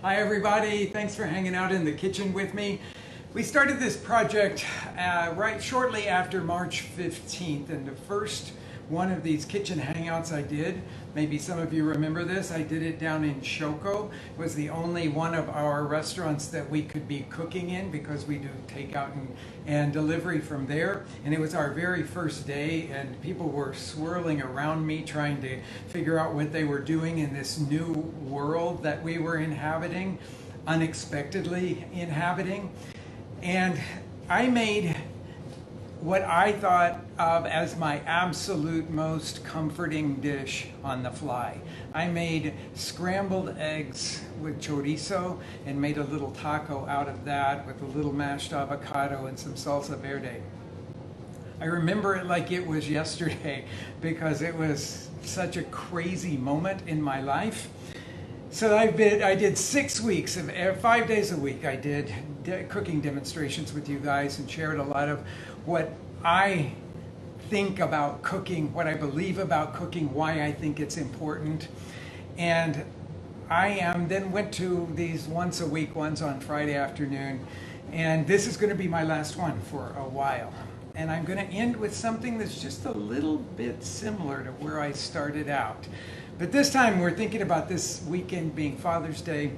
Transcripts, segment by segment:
Hi everybody, thanks for hanging out in the kitchen with me. We started this project right shortly after March 15th, and the first one of these kitchen hangouts I did, maybe some of you remember this, I did it down in Choco. It was the only one of our restaurants that we could be cooking in because we do takeout and delivery from there. And it was our very first day, and people were swirling around me trying to figure out what they were doing in this new world that we were inhabiting, unexpectedly inhabiting. And I made what I thought of as my absolute most comforting dish on the fly. I made scrambled eggs with chorizo and made a little taco out of that with a little mashed avocado and some salsa verde. I remember it like it was yesterday because it was such a crazy moment in my life. So I did 6 weeks of 5 days a week. I did cooking demonstrations with you guys and shared a lot of what I think about cooking, what I believe about cooking, why I think it's important. And then went to these once a week ones on Friday afternoon. And this is going to be my last one for a while. And I'm going to end with something that's just a little bit similar to where I started out. But this time we're thinking about this weekend being Father's Day.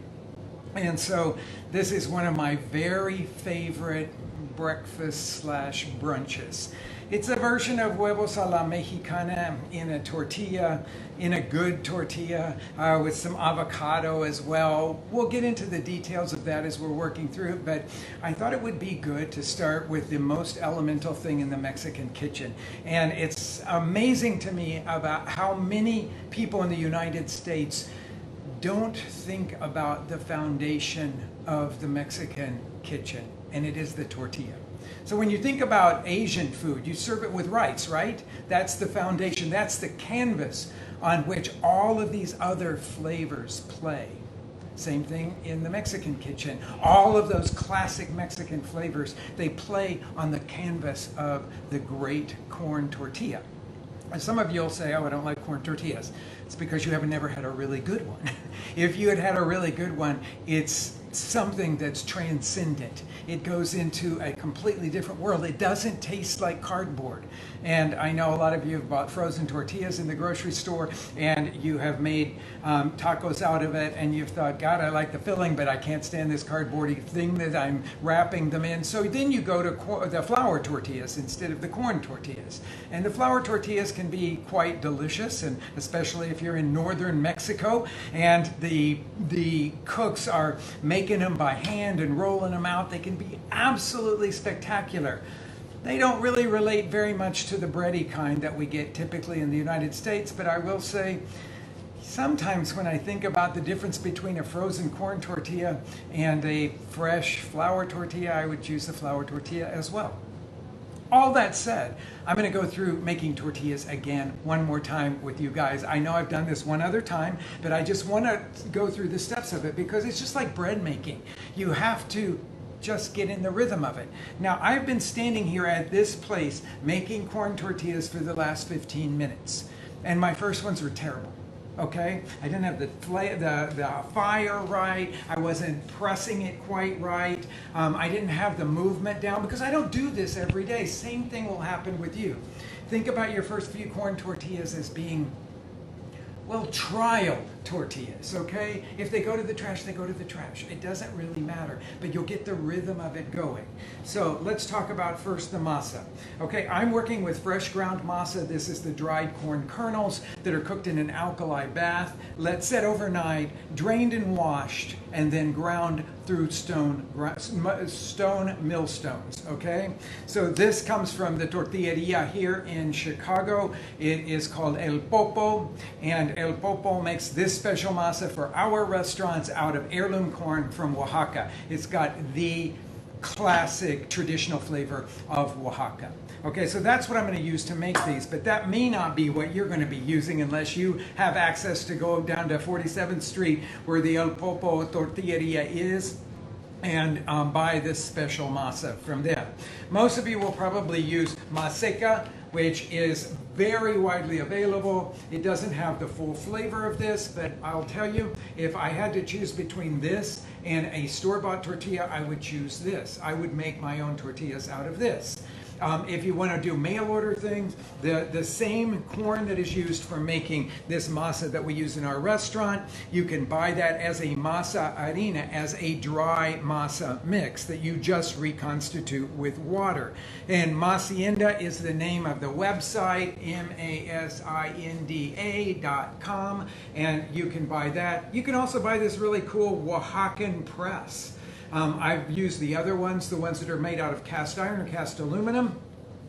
And so this is one of my very favorite breakfast / brunches. It's a version of Huevos a la Mexicana in a tortilla, in a good tortilla, with some avocado as well. We'll get into the details of that as we're working through it, but I thought it would be good to start with the most elemental thing in the Mexican kitchen. And it's amazing to me about how many people in the United States don't think about the foundation of the Mexican kitchen, and it is the tortilla. So when you think about Asian food, you serve it with rice, right? That's the foundation, that's the canvas on which all of these other flavors play. Same thing in the Mexican kitchen. All of those classic Mexican flavors, they play on the canvas of the great corn tortilla. And some of you will say, oh, I don't like corn tortillas. It's because you haven't never had a really good one. If you had had a really good one, it's something that's transcendent. It goes into a completely different world. It doesn't taste like cardboard. And I know a lot of you have bought frozen tortillas in the grocery store, and you have made tacos out of it, and you've thought, God, I like the filling, but I can't stand this cardboardy thing that I'm wrapping them in. So then you go to the flour tortillas instead of the corn tortillas. And the flour tortillas can be quite delicious, and especially if you're in northern Mexico, and the cooks are making them by hand and rolling them out. They can be absolutely spectacular. They don't really relate very much to the bready kind that we get typically in the United States, but I will say sometimes when I think about the difference between a frozen corn tortilla and a fresh flour tortilla, I would choose the flour tortilla as well. All that said, I'm going to go through making tortillas again one more time with you guys. I know I've done this one other time, but I just want to go through the steps of it because it's just like bread making. You have to just get in the rhythm of it. Now, I've been standing here at this place making corn tortillas for the last 15 minutes, and my first ones were terrible. Okay, I didn't have the fire right. I wasn't pressing it quite right. I didn't have the movement down because I don't do this every day. Same thing will happen with you. Think about your first few corn tortillas as being, well, trial tortillas, okay? If they go to the trash, they go to the trash. It doesn't really matter, but you'll get the rhythm of it going. So let's talk about first the masa. Okay, I'm working with fresh ground masa. This is the dried corn kernels that are cooked in an alkali bath. Let set overnight, drained and washed, and then ground through stone millstones, okay? So this comes from the tortilleria here in Chicago. It is called El Popo, and El Popo makes this special masa for our restaurants out of heirloom corn from Oaxaca. It's got the classic traditional flavor of Oaxaca. Okay, so that's what I'm going to use to make these, but that may not be what you're going to be using unless you have access to go down to 47th Street where the El Popo Tortilleria is and buy this special masa from them. Most of you will probably use maseca which is very widely available. It doesn't have the full flavor of this, but I'll tell you, if I had to choose between this and a store-bought tortilla, I would choose this. I would make my own tortillas out of this. If you want to do mail order things, the same corn that is used for making this masa that we use in our restaurant, you can buy that as a masa harina, as a dry masa mix that you just reconstitute with water. And Masienda is the name of the website, masinda.com, and you can buy that. You can also buy this really cool Oaxacan press. I've used the other ones, the ones that are made out of cast iron or cast aluminum,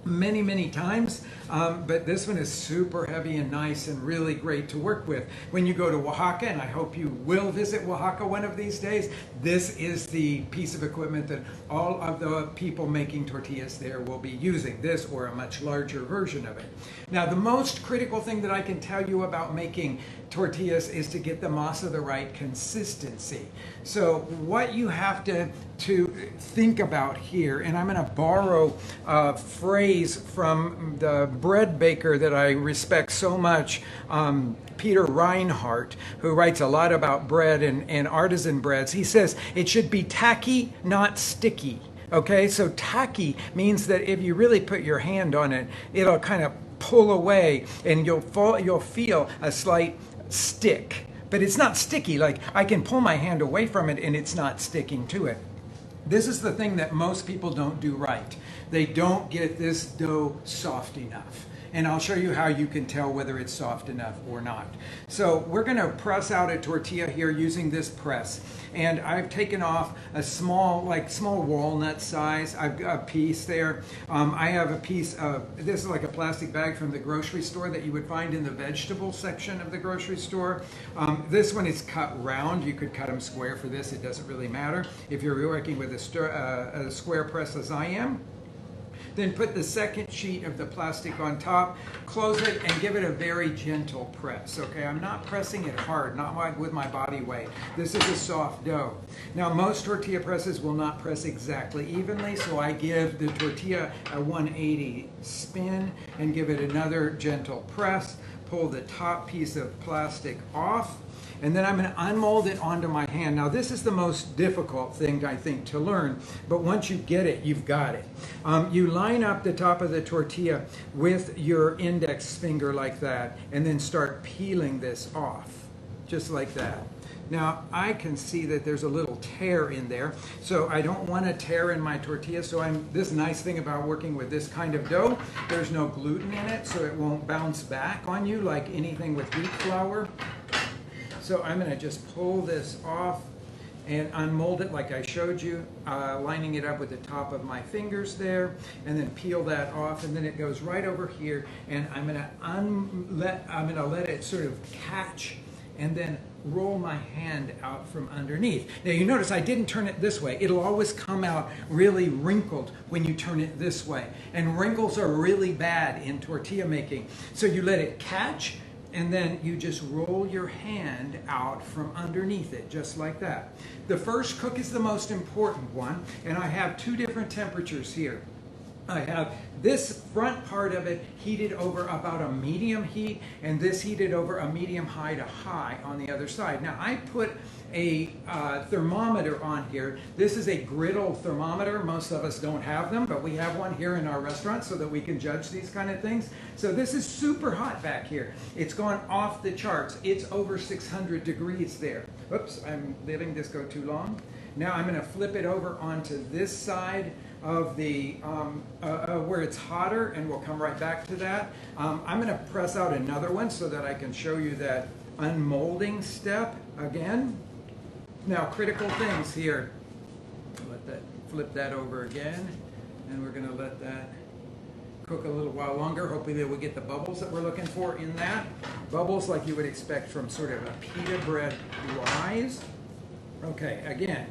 many times, but this one is super heavy and nice and really great to work with. When you go to Oaxaca, and I hope you will visit Oaxaca one of these days, this is the piece of equipment that all of the people making tortillas there will be using, this or a much larger version of it. Now, the most critical thing that I can tell you about making tortillas is to get the masa the right consistency. So what you have to think about here, and I'm going to borrow a phrase from the bread baker that I respect so much, Peter Reinhardt, who writes a lot about bread and artisan breads. He says it should be tacky, not sticky. Okay, so tacky means that if you really put your hand on it, it'll kind of pull away and you'll feel a slight stick. But it's not sticky, like I can pull my hand away from it and it's not sticking to it. This is the thing that most people don't do right. They don't get this dough soft enough. And I'll show you how you can tell whether it's soft enough or not. So we're going to press out a tortilla here using this press. And I've taken off a small walnut size. I've got a piece there. I have a piece of, this is like a plastic bag from the grocery store that you would find in the vegetable section of the grocery store. This one is cut round. You could cut them square for this. It doesn't really matter. If you're working with a square press as I am, then put the second sheet of the plastic on top, close it, and give it a very gentle press. Okay, I'm not pressing it hard, not with my body weight. This is a soft dough. Now, most tortilla presses will not press exactly evenly, so I give the tortilla a 180 spin and give it another gentle press. Pull the top piece of plastic off, and then I'm going to unmold it onto my hand. Now, this is the most difficult thing, I think, to learn, but once you get it, you've got it. You line up the top of the tortilla with your index finger like that, and then start peeling this off, just like that. Now, I can see that there's a little tear in there, so I don't want a tear in my tortilla. So this nice thing about working with this kind of dough, there's no gluten in it, so it won't bounce back on you like anything with wheat flour. So I'm going to just pull this off and unmold it like I showed you, lining it up with the top of my fingers there, and then peel that off, and then it goes right over here, and I'm going to let it sort of catch and then roll my hand out from underneath. Now you notice I didn't turn it this way. It'll always come out really wrinkled when you turn it this way. And wrinkles are really bad in tortilla making. So you let it catch, and then you just roll your hand out from underneath it, just like that. The first cook is the most important one, and I have two different temperatures here. I have this front part of it heated over about a medium heat, and this heated over a medium high to high on the other side. Now I put a thermometer on here. This is a griddle thermometer. Most of us don't have them, but we have one here in our restaurant so that we can judge these kind of things. So this is super hot back here. It's gone off the charts. It's over 600 degrees there. Oops, I'm letting this go too long. Now I'm going to flip it over onto this side of the where it's hotter, and we'll come right back to that. I'm going to press out another one so that I can show you that unmolding step again. Now, critical things here. Flip that over again, and we're going to let that cook a little while longer. Hopefully that we get the bubbles that we're looking for in that. Bubbles like you would expect from sort of a pita bread rise. Okay, again,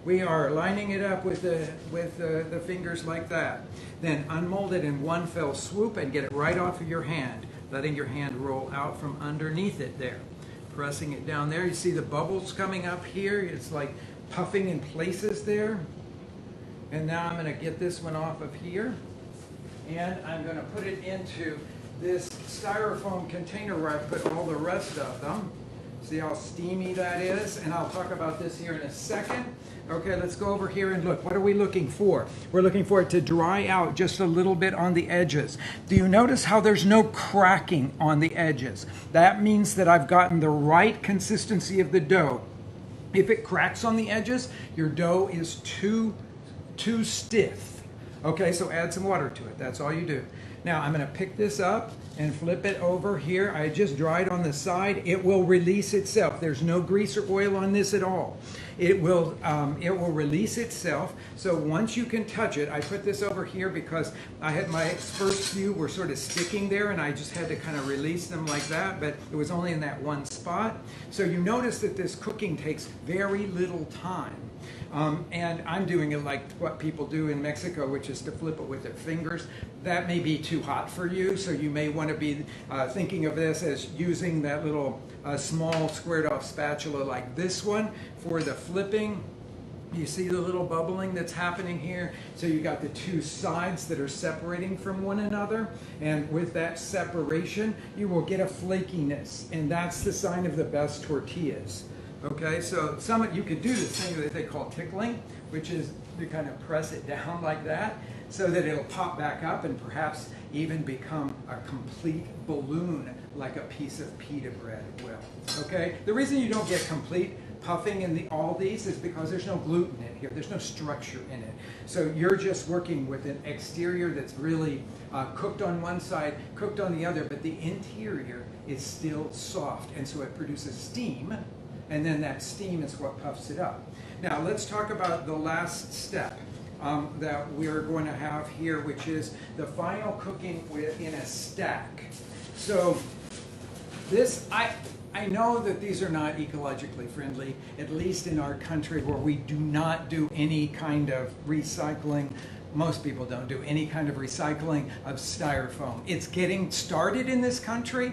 we are lining it up with the fingers like that. Then unmold it in one fell swoop and get it right off of your hand, letting your hand roll out from underneath it there. Pressing it down there. You see the bubbles coming up here. It's like puffing in places there. And now I'm going to get this one off of here. and I'm going to put it into this styrofoam container where I put all the rest of them. See how steamy that is? And I'll talk about this here in a second. Okay, let's go over here and look. What are we looking for? We're looking for it to dry out just a little bit on the edges. Do you notice how there's no cracking on the edges? That means that I've gotten the right consistency of the dough. If it cracks on the edges, your dough is too stiff. Okay, so add some water to it. That's all you do. Now I'm going to pick this up and flip it over here. I just dried on the side. It will release itself. There's no grease or oil on this at all. It will release itself. So once you can touch it, I put this over here because I had my first few were sort of sticking there, and I just had to kind of release them like that, but it was only in that one spot. So you notice that this cooking takes very little time. And I'm doing it like what people do in Mexico, which is to flip it with their fingers. That may be too hot for you, so you may want to be thinking of this as using that little small squared off spatula like this one for the flipping. You see the little bubbling that's happening here? So you got the two sides that are separating from one another, and with that separation you will get a flakiness, and that's the sign of the best tortillas. Okay, so you could do this thing that they call tickling, which is to kind of press it down like that so that it'll pop back up and perhaps even become a complete balloon like a piece of pita bread will. Okay, the reason you don't get complete puffing in all these is because there's no gluten in here. There's no structure in it. So you're just working with an exterior that's really cooked on one side, cooked on the other, but the interior is still soft, and so it produces steam. And then that steam is what puffs it up. Now let's talk about the last step that we're going to have here, which is the final cooking in a stack. So this, I know that these are not ecologically friendly, at least in our country where we do not do any kind of recycling. Most people don't do any kind of recycling of styrofoam. It's getting started in this country,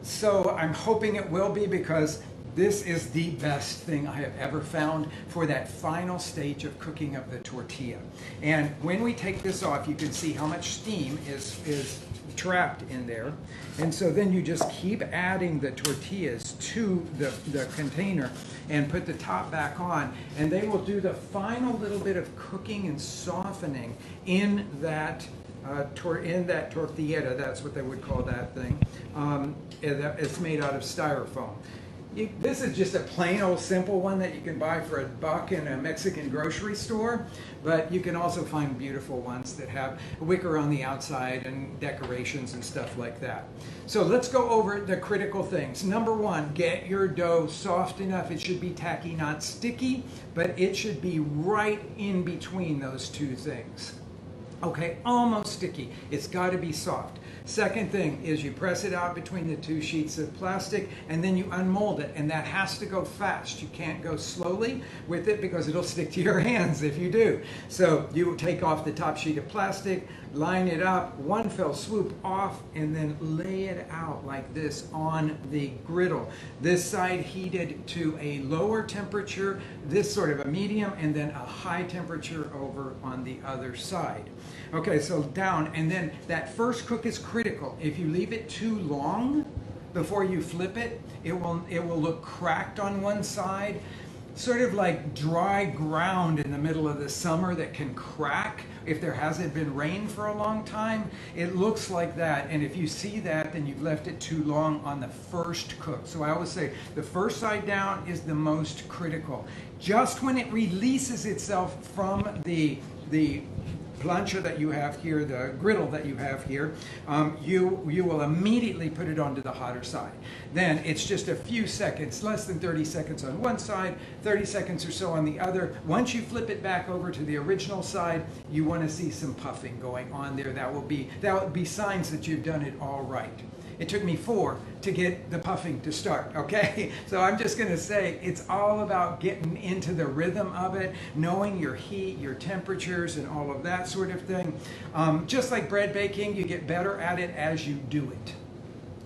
so I'm hoping it will be, because this is the best thing I have ever found for that final stage of cooking of the tortilla. And when we take this off, you can see how much steam is trapped in there. And so then you just keep adding the tortillas to the container and put the top back on, and they will do the final little bit of cooking and softening in that tortilla. That's what they would call that thing. It's made out of styrofoam. This is just a plain old simple one that you can buy for $1 in a Mexican grocery store, but you can also find beautiful ones that have wicker on the outside and decorations and stuff like that. So let's go over the critical things. Number one, get your dough soft enough. It should be tacky, not sticky, but it should be right in between those two things. Okay, almost sticky. It's got to be soft. Second thing is you press it out between the two sheets of plastic, and then you unmold it, and that has to go fast. You can't go slowly with it because it'll stick to your hands if you do. So you take off the top sheet of plastic, line it up, one fell swoop off, and then lay it out like this on the griddle. This side heated to a lower temperature, this sort of a medium, and then a high temperature over on the other side. Okay, so down, and then that first cook is critical. If you leave it too long before you flip it, it will look cracked on one side, sort of like dry ground in the middle of the summer that can crack if there hasn't been rain for a long time. It looks like that, and if you see that, then you've left it too long on the first cook. So I always say the first side down is the most critical. Just when it releases itself from the plancha that you have here, the griddle that you have here, you will immediately put it onto the hotter side. Then it's just a few seconds, less than 30 seconds on one side, 30 seconds or so on the other. Once you flip it back over to the original side, you want to see some puffing going on there. That will be signs that you've done it all right. It took me 4 to get the puffing to start, okay? So I'm just gonna say it's all about getting into the rhythm of it, knowing your heat, your temperatures, and all of that sort of thing. Just like bread baking, you get better at it as you do it.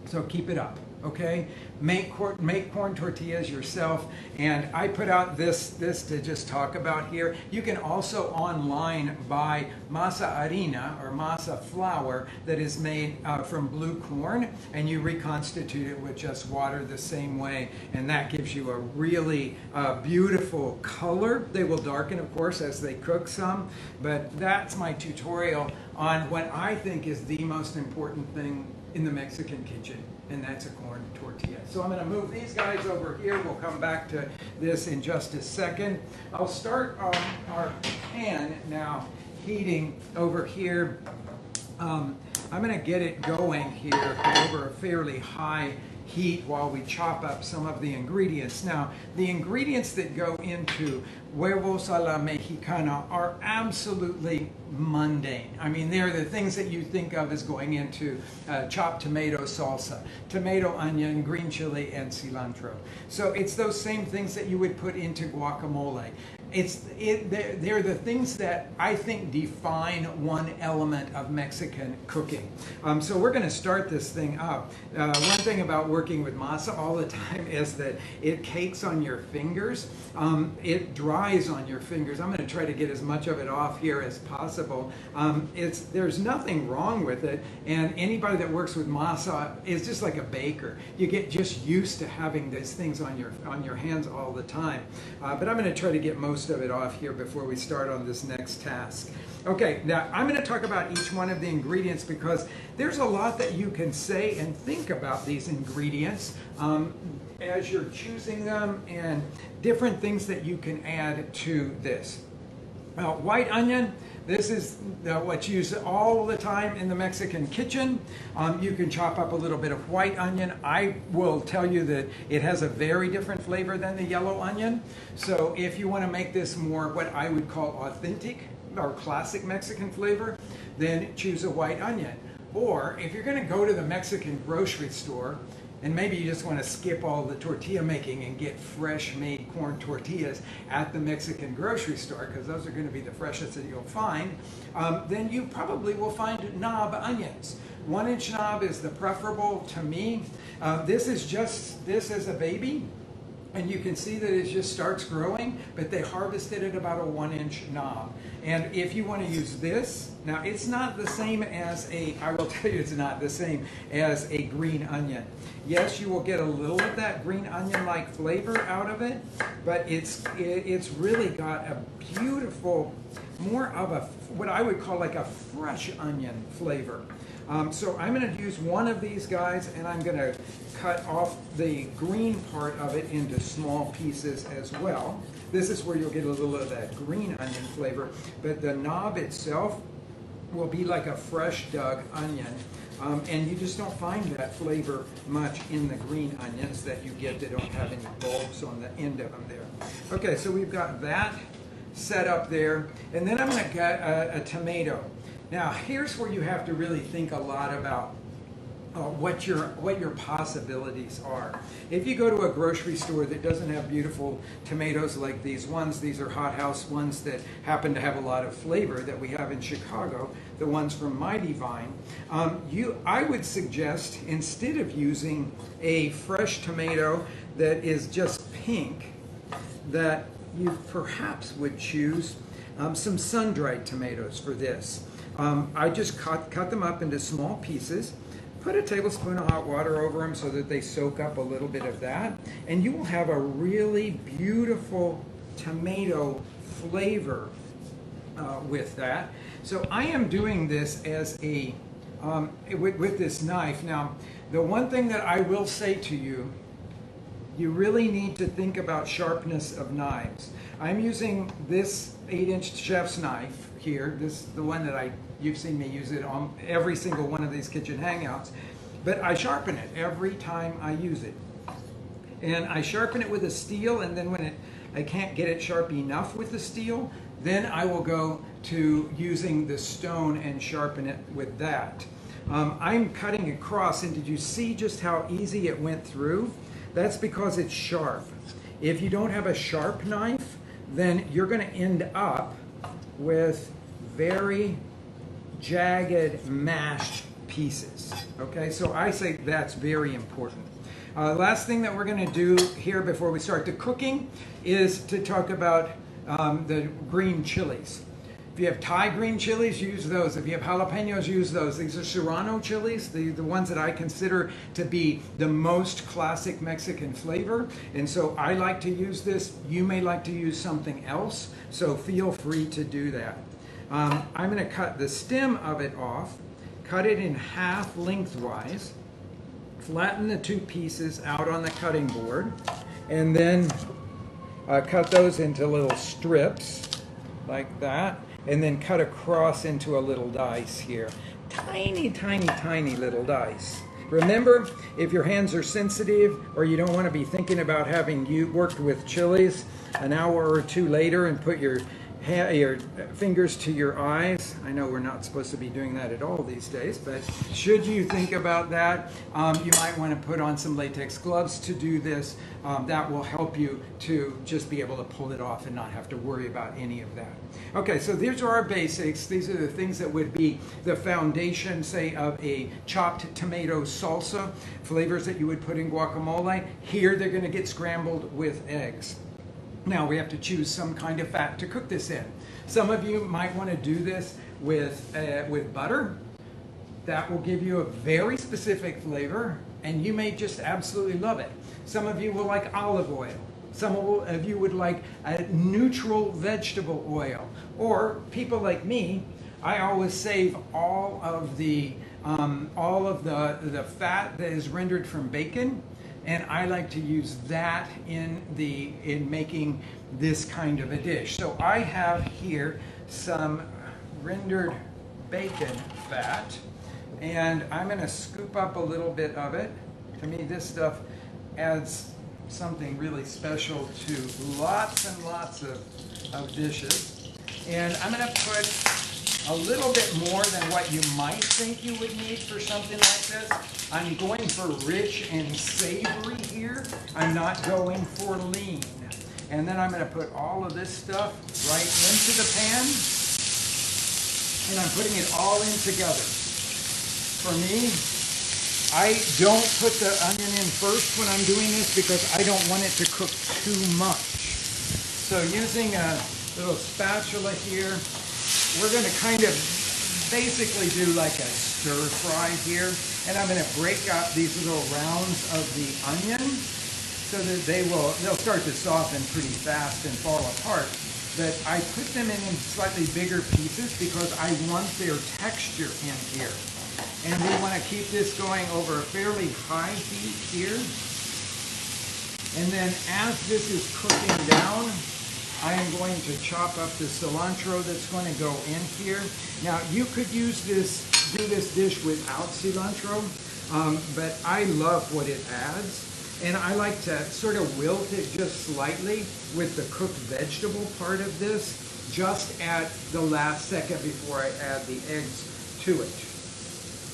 So keep it up, okay? Make corn tortillas yourself, and I put out this to just talk about here. You can also online buy masa harina, or masa flour, that is made from blue corn, and you reconstitute it with just water the same way, and that gives you a really beautiful color. They will darken, of course, as they cook some, but that's my tutorial on what I think is the most important thing in the Mexican kitchen, and that's a corn tortilla. So I'm going to move these guys over here. We'll come back to this in just a second. I'll start our pan now heating over here. I'm going to get it going here over a fairly high heat while we chop up some of the ingredients. Now, the ingredients that go into Huevos a la Mexicana are absolutely mundane. I mean, they're the things that you think of as going into chopped tomato salsa, tomato, onion, green chili, and cilantro. So it's those same things that you would put into guacamole. They're the things that I think define one element of Mexican cooking. So we're going to start this thing up. One thing about working with masa all the time is that it cakes on your fingers. It dries on your fingers. I'm going to try to get as much of it off here as possible. There's nothing wrong with it, and anybody that works with masa is just like a baker. You get just used to having these things on your hands all the time. But I'm going to try to get most of it off here before we start on this next task. Okay, now I'm going to talk about each one of the ingredients because there's a lot that you can say and think about these ingredients as you're choosing them, and different things that you can add to this. White onion, this is what's used all the time in the Mexican kitchen. You can chop up a little bit of white onion. I will tell you that it has a very different flavor than the yellow onion. So if you want to make this more what I would call authentic or classic Mexican flavor, then choose a white onion. Or if you're going to go to the Mexican grocery store, and maybe you just want to skip all the tortilla making and get fresh made corn tortillas at the Mexican grocery store, because those are going to be the freshest that you'll find, then you probably will find knob onions. 1-inch knob is the preferable to me. This is a baby, and you can see that it just starts growing, but they harvested it about a 1-inch knob. And if you want to use this, now it's not the same as I will tell you it's not the same as a green onion. Yes, you will get a little of that green onion-like flavor out of it, but it's really got a beautiful, more of a, what I would call like a fresh onion flavor. So I'm going to use one of these guys, and I'm going to cut off the green part of it into small pieces as well. This is where you'll get a little of that green onion flavor, but the knob itself will be like a fresh dug onion. And you just don't find that flavor much in the green onions that you get that don't have any bulbs on the end of them there. Okay, so we've got that set up there, and then I'm going to get a tomato. Now, here's where you have to really think a lot about what your possibilities are. If you go to a grocery store that doesn't have beautiful tomatoes like these ones, these are hothouse ones that happen to have a lot of flavor that we have in Chicago, the ones from Mighty Vine, I would suggest, instead of using a fresh tomato that is just pink, that you perhaps would choose some sun-dried tomatoes for this. I just cut them up into small pieces, put a tablespoon of hot water over them so that they soak up a little bit of that, and you will have a really beautiful tomato flavor with that. So I am doing this as with this knife. Now, the one thing that I will say to you, you really need to think about sharpness of knives. I'm using this 8-inch chef's knife here, the one that you've seen me use it on every single one of these kitchen hangouts, but I sharpen it every time I use it. And I sharpen it with a steel, and then when I can't get it sharp enough with the steel, then I will go to using the stone and sharpen it with that. I'm cutting across, and did you see just how easy it went through? That's because it's sharp. If you don't have a sharp knife, then you're going to end up with very jagged, mashed pieces. Okay, so I say that's very important. Last thing that we're going to do here before we start the cooking is to talk about the green chilies. If you have Thai green chilies, use those. If you have jalapenos, use those. These are Serrano Chiles, the ones that I consider to be the most classic Mexican flavor. And so I like to use this. You may like to use something else, so feel free to do that. I'm going to cut the stem of it off, cut it in half lengthwise, flatten the two pieces out on the cutting board, and then cut those into little strips like that. And then cut across into a little dice here. Tiny, tiny, tiny little dice. Remember, if your hands are sensitive or you don't want to be thinking about having you worked with chilies an hour or two later and put your fingers to your eyes. I know we're not supposed to be doing that at all these days, but should you think about that, you might want to put on some latex gloves to do this. That will help you to just be able to pull it off and not have to worry about any of that. Okay, so these are our basics. These are the things that would be the foundation, say, of a chopped tomato salsa, flavors that you would put in guacamole. Here they're going to get scrambled with eggs. Now we have to choose some kind of fat to cook this in. Some of you might want to do this with butter. That will give you a very specific flavor, and you may just absolutely love it. Some of you will like olive oil. Some of you would like a neutral vegetable oil. Or people like me, I always save all of the fat that is rendered from bacon. And I like to use that in making this kind of a dish. So I have here some rendered bacon fat, and I'm going to scoop up a little bit of it. To me, this stuff adds something really special to lots and lots of dishes. And I'm going to put a little bit more than what you might think you would need for something like this. I'm going for rich and savory here. I'm not going for lean. And then I'm going to put all of this stuff right into the pan. And I'm putting it all in together. For me, I don't put the onion in first when I'm doing this because I don't want it to cook too much. So using a little spatula here, we're going to kind of basically do like a stir fry here. And I'm going to break out these little rounds of the onion so that they'll start to soften pretty fast and fall apart. But I put them in slightly bigger pieces because I want their texture in here. And we want to keep this going over a fairly high heat here. And then as this is cooking down, I am going to chop up the cilantro that's going to go in here. Now, you could do this dish without cilantro, but I love what it adds. And I like to sort of wilt it just slightly with the cooked vegetable part of this, just at the last second before I add the eggs to it.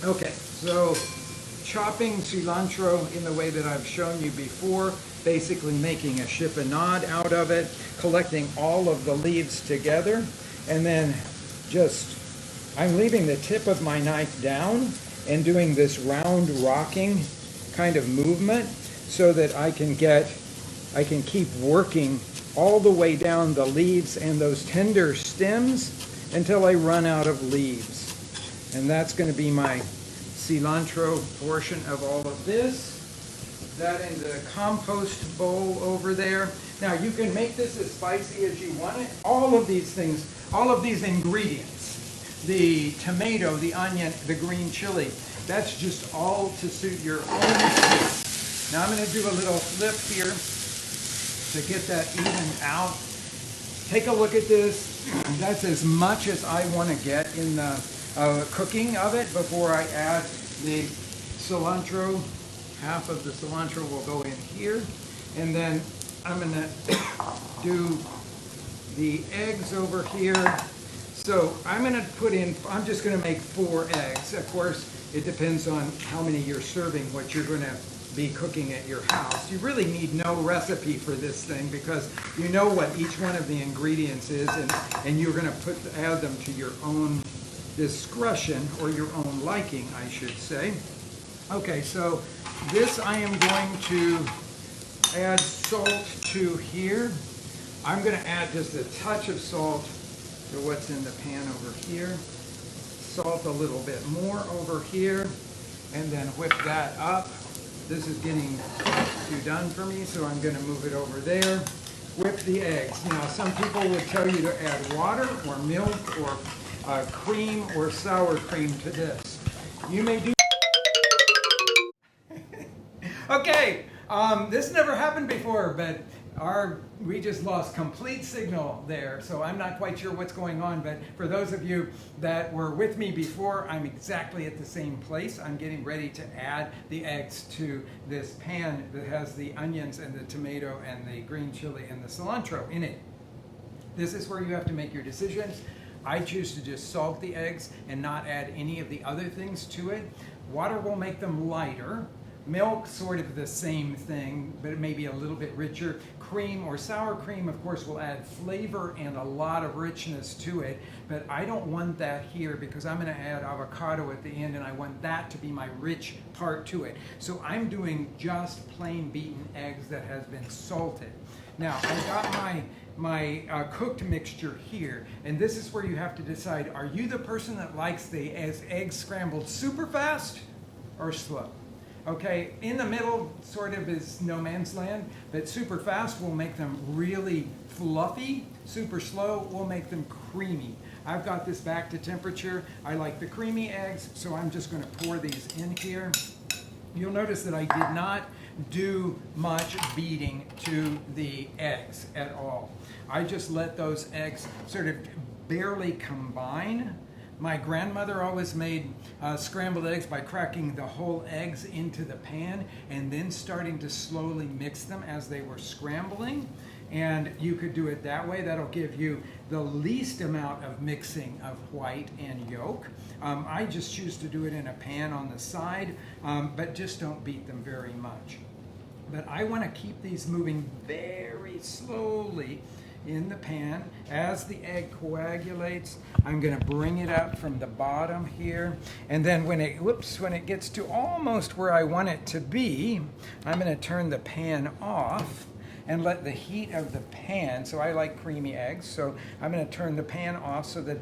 Okay, so chopping cilantro in the way that I've shown you before, basically making a chiffonade out of it, collecting all of the leaves together, and then I'm leaving the tip of my knife down and doing this round rocking kind of movement so that I can keep working all the way down the leaves and those tender stems until I run out of leaves. And that's going to be my cilantro portion of all of this. That in the compost bowl over there. Now you can make this as spicy as you want it. All of these things, all of these ingredients, the tomato, the onion, the green chili, that's just all to suit your own taste. Now I'm going to do a little flip here to get that evened out. Take a look at this. That's as much as I want to get in the cooking of it before I add the cilantro. Half of the cilantro will go in here, and then I'm going to do the eggs over here. So I'm just going to make 4 eggs. Of course, it depends on how many you're serving, what you're going to be cooking at your house. You really need no recipe for this thing because you know what each one of the ingredients is, and you're going to add them to your own discretion, or your own liking, I should say. Okay, so this I am going to add salt to here. I'm going to add just a touch of salt to what's in the pan over here. Salt a little bit more over here, and then whip that up. This is getting too done for me, so I'm going to move it over there. Whip the eggs. Now, some people would tell you to add water or milk or cream or sour cream to this. You may do. Okay, this never happened before, but we just lost complete signal there, so I'm not quite sure what's going on, but for those of you that were with me before, I'm exactly at the same place. I'm getting ready to add the eggs to this pan that has the onions and the tomato and the green chili and the cilantro in it. This is where you have to make your decisions. I choose to just salt the eggs and not add any of the other things to it. Water will make them lighter. Milk, sort of the same thing, but it may be a little bit richer. Cream or sour cream, of course, will add flavor and a lot of richness to it, but I don't want that here because I'm going to add avocado at the end, and I want that to be my rich part to it. So I'm doing just plain beaten eggs that has been salted. Now, I've got my cooked mixture here, and this is where you have to decide, are you the person that likes the eggs scrambled super fast or slow? Okay, in the middle sort of is no man's land, but super fast will make them really fluffy. Super slow will make them creamy. I've got this back to temperature. I like the creamy eggs, so I'm just going to pour these in here. You'll notice that I did not do much beating to the eggs at all. I just let those eggs sort of barely combine. My grandmother always made scrambled eggs by cracking the whole eggs into the pan and then starting to slowly mix them as they were scrambling. And you could do it that way. That'll give you the least amount of mixing of white and yolk. I just choose to do it in a pan on the side, but just don't beat them very much. But I want to keep these moving very slowly in the pan. As the egg coagulates, I'm going to bring it up from the bottom here, and then when it gets to almost where I want it to be, I'm going to turn the pan off and let the heat of the pan, so I like creamy eggs, so I'm going to turn the pan off so that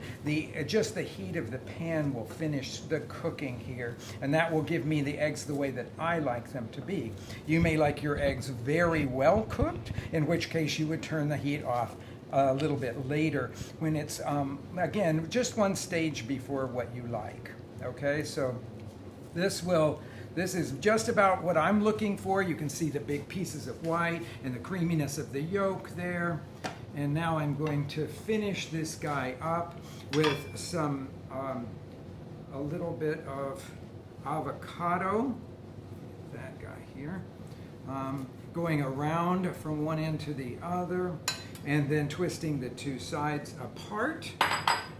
just the heat of the pan will finish the cooking here, and that will give me the eggs the way that I like them to be. You may like your eggs very well cooked, in which case you would turn the heat off a little bit later when it's, again, just one stage before what you like. Okay, so this is just about what I'm looking for. You can see the big pieces of white and the creaminess of the yolk there. And now I'm going to finish this guy up with some, a little bit of avocado. That guy here. Going around from one end to the other and then twisting the two sides apart.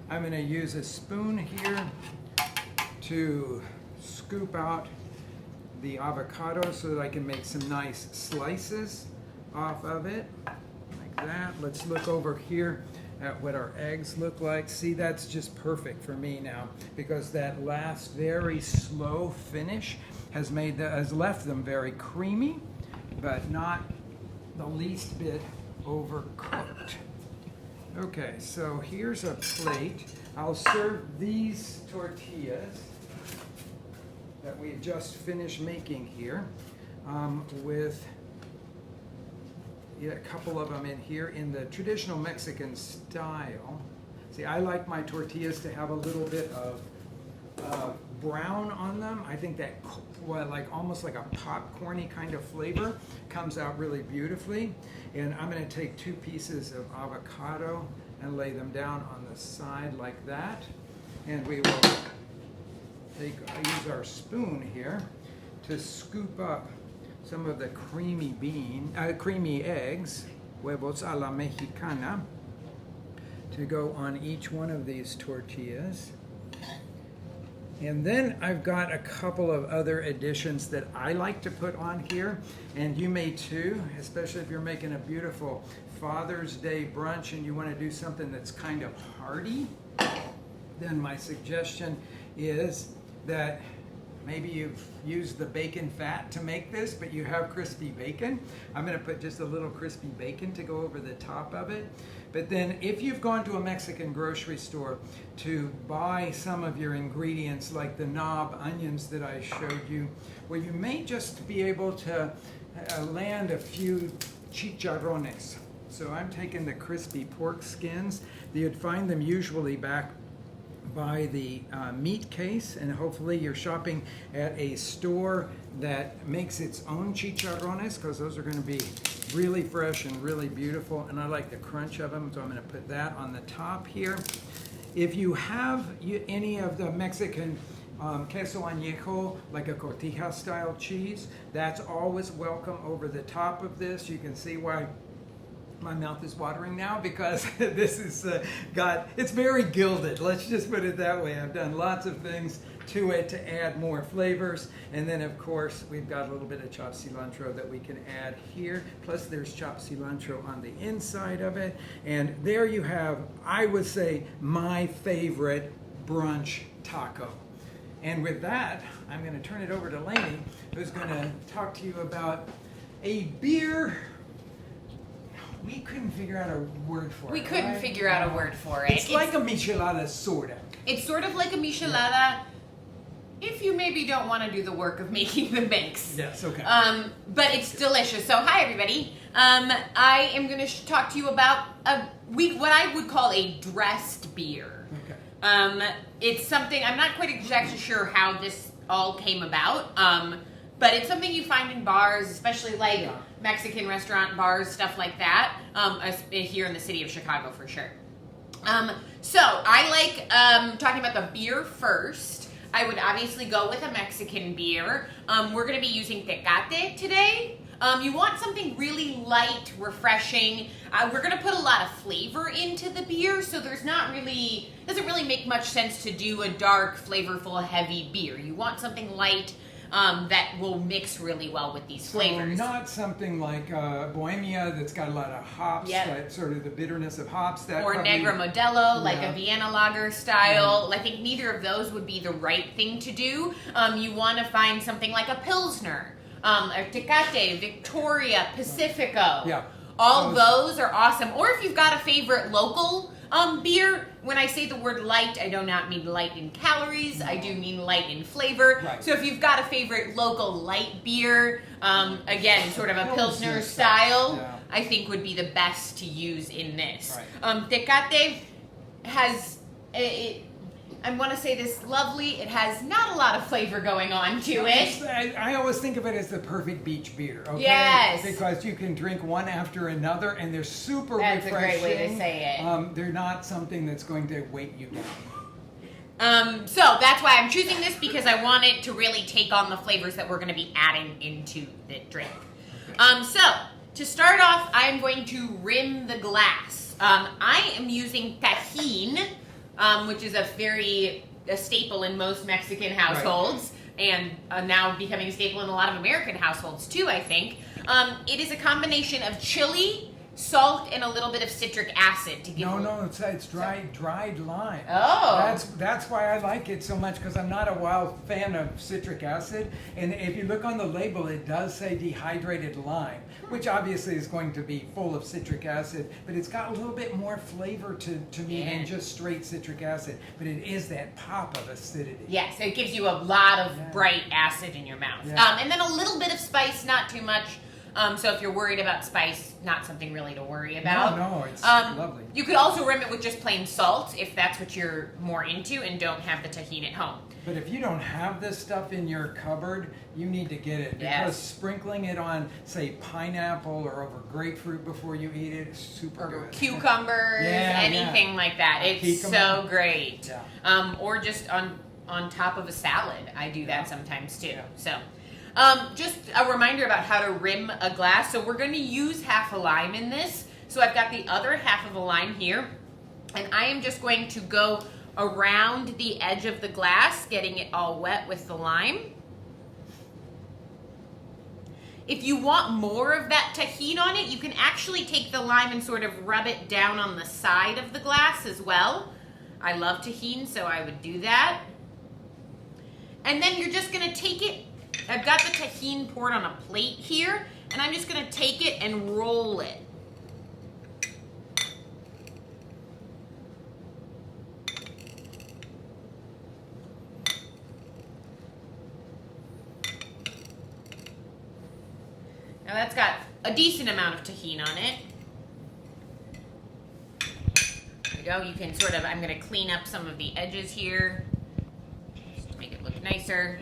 I'm going to use a spoon here to scoop out the avocado so that I can make some nice slices off of it, like that. Let's look over here at what our eggs look like. See, that's just perfect for me now, because that last very slow finish has left them very creamy, but not the least bit overcooked. Okay, so here's a plate. I'll serve these tortillas that we just finished making here with a couple of them in here in the traditional Mexican style. See, I like my tortillas to have a little bit of brown on them. I think that almost like a popcorny kind of flavor comes out really beautifully. And I'm going to take 2 pieces of avocado and lay them down on the side like that. And we will use our spoon here to scoop up some of the creamy eggs, huevos a la Mexicana, to go on each one of these tortillas. And then I've got a couple of other additions that I like to put on here, and you may too, especially if you're making a beautiful Father's Day brunch and you want to do something that's kind of hearty. Then my suggestion is that maybe you've used the bacon fat to make this, but you have crispy bacon. I'm going to put just a little crispy bacon to go over the top of it. But then if you've gone to a Mexican grocery store to buy some of your ingredients like the knob onions that I showed you, well, you may just be able to land a few chicharrones. So I'm taking the crispy pork skins. You'd find them usually back by the meat case, and hopefully you're shopping at a store that makes its own chicharrones, because those are going to be really fresh and really beautiful, and I like the crunch of them, so I'm going to put that on the top here. If you have any of the Mexican queso añejo, like a Tortilla style cheese, that's always welcome over the top of this. You can see why my mouth is watering now, because this is it's very gilded, let's just put it that way. I've done lots of things to it to add more flavors, and then of course we've got a little bit of chopped cilantro that we can add here, plus there's chopped cilantro on the inside of it, and there you have, I would say, my favorite brunch taco. And with that, I'm going to turn it over to Lainey, who's going to talk to you about a beer. We couldn't figure out a word for it. We couldn't figure out a word for it. It's like a michelada, sort of. It's sort of like a michelada, if you maybe don't want to do the work of making the mix. Yes, okay. But it's delicious. So, hi everybody. I am going to talk to you about what I would call a dressed beer. Okay. It's something, I'm not quite exactly sure how this all came about, but it's something you find in bars, especially like Mexican restaurant bars, stuff like that, here in the city of Chicago for sure. So I like talking about the beer first. I would obviously go with a Mexican beer. We're going to be using Tecate today. You want something really light, refreshing. We're going to put a lot of flavor into the beer, so doesn't really make much sense to do a dark, flavorful, heavy beer. You want something light, that will mix really well with these flavors. So not something like Bohemia that's got a lot of hops, that sort of the bitterness of hops. Or Negra Modelo, like a Vienna lager style. I think neither of those would be the right thing to do. You want to find something like a Pilsner, a Tecate, Victoria, Pacifico. Yeah. All those are awesome. Or if you've got a favorite local beer, when I say the word light, I do not mean light in calories. I do mean light in flavor. Right. So if you've got a favorite local light beer, again, sort of a Pilsner style, I think would be the best to use in this. Right. Tecate has, I want to say this lovely, it has not a lot of flavor going on to it. I always think of it as the perfect beach beer, okay? Yes. Because you can drink one after another, and they're super That's refreshing. a great way to say it. They're not something that's going to weight you down. So that's why I'm choosing this, because I want it to really take on the flavors that we're going to be adding into the drink. So to start off, I'm going to rim the glass. I am using tajin, which is a staple in most Mexican households, and now becoming a staple in a lot of American households too, I think. It is a combination of chili, salt, and a little bit of citric acid to give. No, it's dried lime. Oh, that's why I like it so much, because I'm not a wild fan of citric acid. And if you look on the label, it does say dehydrated lime, which obviously is going to be full of citric acid, but it's got a little bit more flavor to me than just straight citric acid. But it is that pop of acidity. Yes, it gives you a lot of bright acid in your mouth. And then a little bit of spice, not too much. So if you're worried about spice, not something really to worry about. No, it's lovely. You could also rim it with just plain salt if that's what you're more into and don't have the tajin at home. But if you don't have this stuff in your cupboard, you need to get it. Because sprinkling it on, say, pineapple or over grapefruit before you eat it is super good. Cucumbers, anything like that. It's so great. Yeah. Or just on top of a salad. I do that sometimes too. Yeah. So. Just a reminder about how to rim a glass. So we're going to use half a lime in this. So I've got the other half of a lime here. And I am just going to go around the edge of the glass, getting it all wet with the lime. If you want more of that tajin on it, you can actually take the lime and sort of rub it down on the side of the glass as well. I love tajin, so I would do that. And then you're just gonna take it, I've got the tahini poured on a plate here, and I'm just gonna take it and roll it. Now that's got a decent amount of tahini on it. There we go. You can sort of, I'm going to clean up some of the edges here just to make it look nicer.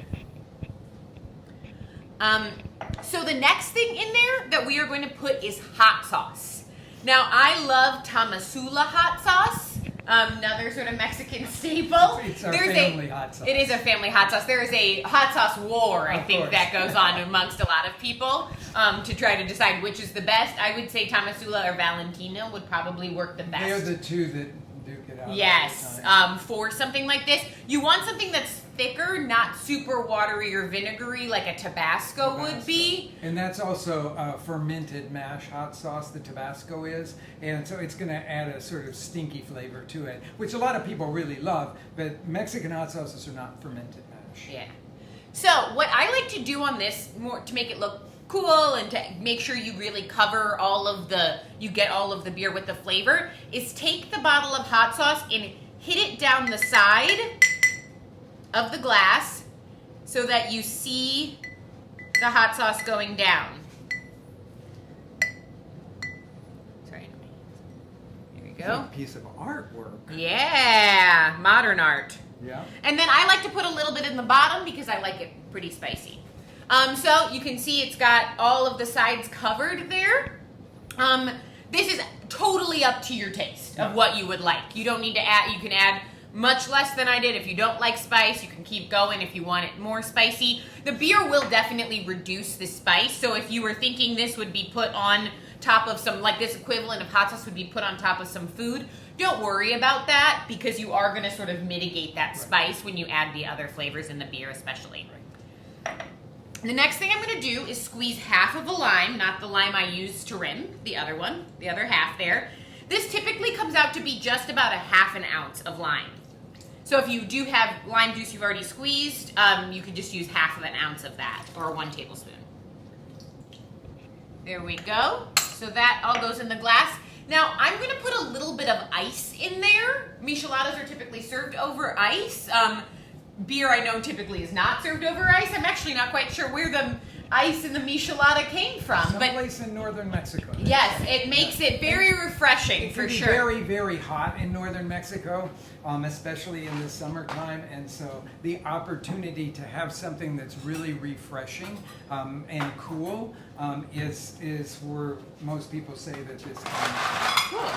So the next thing in there that we are going to put is hot sauce. Now I love Tamasula hot sauce. Another sort of Mexican staple. It's our family hot sauce. It is a family hot sauce. There is a hot sauce war, I think, that goes on amongst a lot of people to try to decide which is the best. I would say Tamasula or Valentina would probably work the best. They're the two that duke it out. Yes. For something like this, you want something that's thicker, not super watery or vinegary like a Tabasco would be. And that's also fermented mash hot sauce, the Tabasco is. And so it's going to add a sort of stinky flavor to it, which a lot of people really love. But Mexican hot sauces are not fermented mash. Yeah. So what I like to do on this, more to make it look cool and to make sure you really cover you get all of the beer with the flavor, is take the bottle of hot sauce and hit it down the side of the glass so that you see the hot sauce going down. Sorry. Here we go. It's a piece of artwork. Yeah, modern art. Yeah. And then I like to put a little bit in the bottom because I like it pretty spicy. So you can see it's got all of the sides covered there. This is totally up to your taste of what you would like. You don't need to add, you can add much less than I did. If you don't like spice, you can keep going if you want it more spicy. The beer will definitely reduce the spice. So if you were thinking this would be put on top of some, like this equivalent of hot sauce would be put on top of some food, don't worry about that because you are going to sort of mitigate that spice when you add the other flavors in the beer especially. The next thing I'm going to do is squeeze half of a lime, not the lime I used to rim, the other one, the other half there. This typically comes out to be just about a half an ounce of lime. So if you do have lime juice you've already squeezed, you could just use half of an ounce of that, or 1 tablespoon. There we go. So that all goes in the glass. Now I'm going to put a little bit of ice in there. Micheladas are typically served over ice. Beer I know typically is not served over ice. I'm actually not quite sure where the ice in the michelada came from. Someplace in northern Mexico. Yes, it makes it very refreshing for sure. It can be very, very hot in northern Mexico, especially in the summertime. And so the opportunity to have something that's really refreshing and cool is where most people say that this Cool.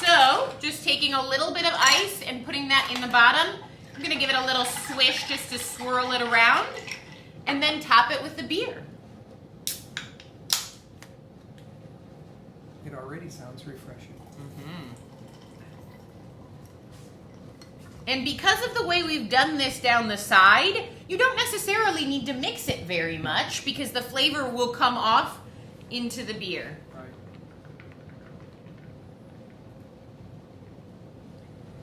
So just taking a little bit of ice and putting that in the bottom. I'm going to give it a little swish just to swirl it around. And then top it with the beer. It already sounds refreshing. Mm-hmm. And because of the way we've done this down the side, you don't necessarily need to mix it very much because the flavor will come off into the beer. Right.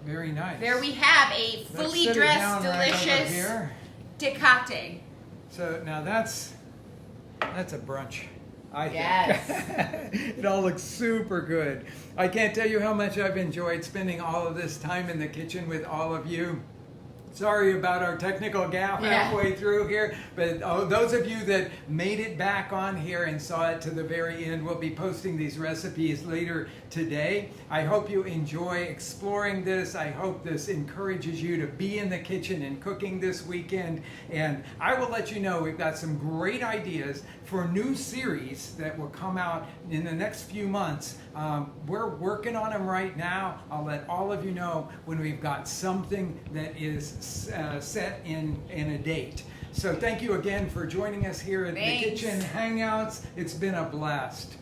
Very nice. There we have a fully dressed, delicious Tecate. So now that's a brunch, I think. Yes. It all looks super good. I can't tell you how much I've enjoyed spending all of this time in the kitchen with all of you. Sorry about our technical gap halfway through here, but those of you that made it back on here and saw it to the very end, we'll be posting these recipes later today. I hope you enjoy exploring this. I hope this encourages you to be in the kitchen and cooking this weekend. And I will let you know we've got some great ideas for a new series that will come out in the next few months. We're working on them right now. I'll let all of you know when we've got something that is set in a date. So thank you again for joining us here at the Kitchen Hangouts. It's been a blast.